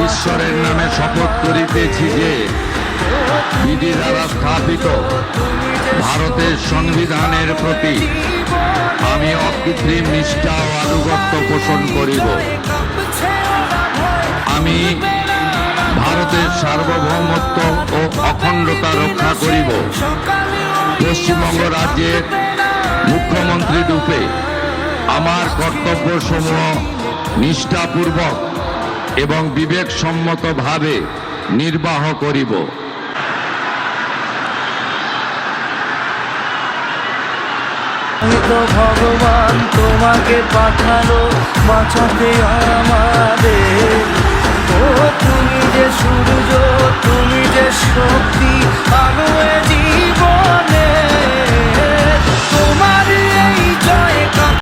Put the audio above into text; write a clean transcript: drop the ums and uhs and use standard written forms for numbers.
ঈশ্বরের নামে শপথ করিতেছি যে বিধি দ্বারা স্থাপিত ভারতের সংবিধানের প্রতি আমি অকৃত্রিম নিষ্ঠা ও আনুগত্য পোষণ করিব। আমি ভারতের সার্বভৌমত্ব ও অখণ্ডতা রক্ষা করিব। পশ্চিমবঙ্গ রাজ্যের মুখ্যমন্ত্রী রূপে আমার কর্তব্যসমূহ নিষ্ঠাপূর্বক এবং বিবেকসম্মতভাবে নির্বাহ করিব। ভগবান তোমাকে পাঠালো বাঁচাতে আমাদের। ও তুমি যে সূর্য, তুমি যে শক্তি, আলো